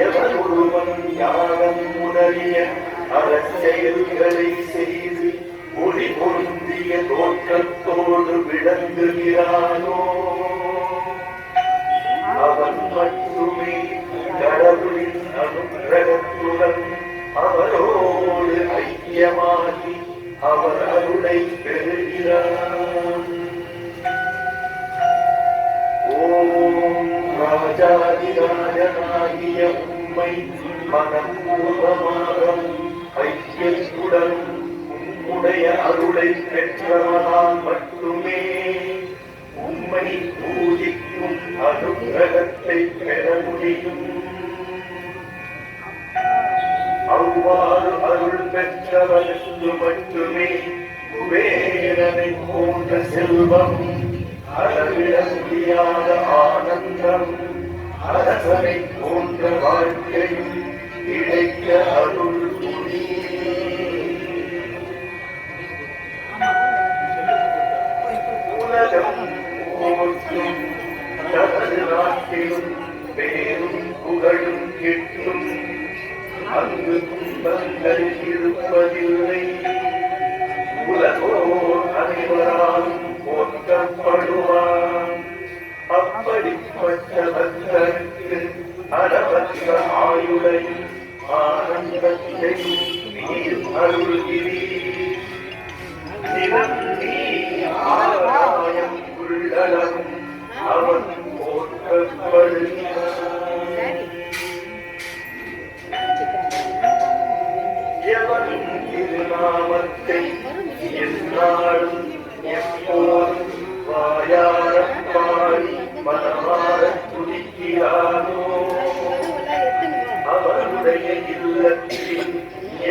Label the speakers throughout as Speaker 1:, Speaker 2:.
Speaker 1: எவர் ஒருவன் யாகம் முதலிய அறச்செயல்களை செய்து ஒளி பொருந்திய தோற்றத்தோடு விளங்குகிறானோ அவன் மட்டுமே கடவுளின் அனுக்கிரகத்துடன் அவரோடு ஐக்கியமாகி அவர் அருளை பெறுகிறான். ஓம் ராஜாதிராஜனாகிய உம்மை மனப்பூர்வமாகவும் ஐக்கியத்துடன் உம்முடைய அருளை பெற்றவனால் மட்டுமே உம்மை பூஜிக்கும் அனுக்கிரகத்தை பெற முடியும். அவ்வாறு அருள் பெற்றவருக்கு மட்டுமே குபேரனை போன்ற செல்வம், அளவிட முடியாத ஆனந்தம், அரசனை போன்ற வாழ்க்கையும் கிடைக்க அருள் புரி. உலகம் போற்றும் தனது நாட்டிலும் பேரும் புகழும் கிட்டும். அங்கு துன்பங்கள் இருப்பதில்லை. உலகோர் அனைவராலும் போற்றப்படுவான். அப்படிப்பட்ட பக்தருக்கு அளவற்ற ஆயுளையும் ஆனந்தத்தையும் நீர் அருள்கிறீர். நிலம் நீர் ஆகாயம் உள்ளளவும் அவன் போற்றப்படுகிறான். எவன் திருநாமத்தை எந்நாளும் எப்போதும் வாயாரப் பாடி மனமாரத் துதிக்கிறானோ அவனுடைய இல்லத்தில்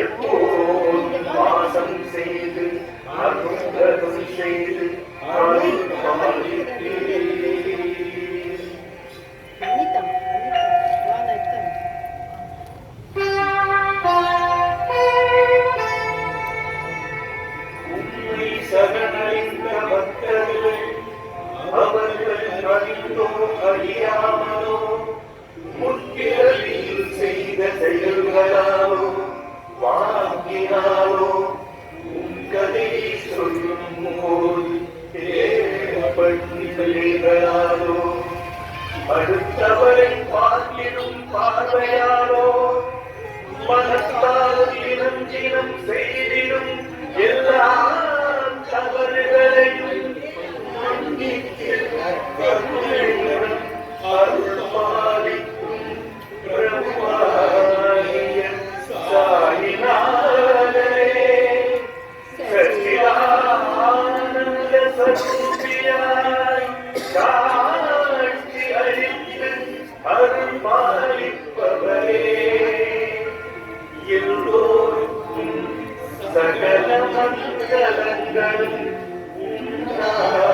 Speaker 1: எப்போதும் வாசம் செய்து அனுக்கிரகம் செய்து அருள் பாலிக்கிறீர். சரணடைந்த பக்தர்கள் அவர்கள் அறிந்தோ அறியாமலோ முற்பிறவியில் செய்த செயல்களாலோ வாக்கினாலோ உங்கதை சொல்லும் போது ஏற்படுகிறாலோ அடுத்தவரை பார்க்கிடும் பார்வையாலோ மனத்தால் தினம் தினம் செய்திடும் எல்லா தவறுகளையும் மன்னித்து கருணையுடன் அருள் பாலிக்கும் பிரபுவாகிய சாயிநாதனே, சச்சிதானந்த சத்குருவாய் காட்சி அளித்து அருள் பாலிப்பவரே, எல்லோருக்கும் சகல மங்களங்களும் உண்டாக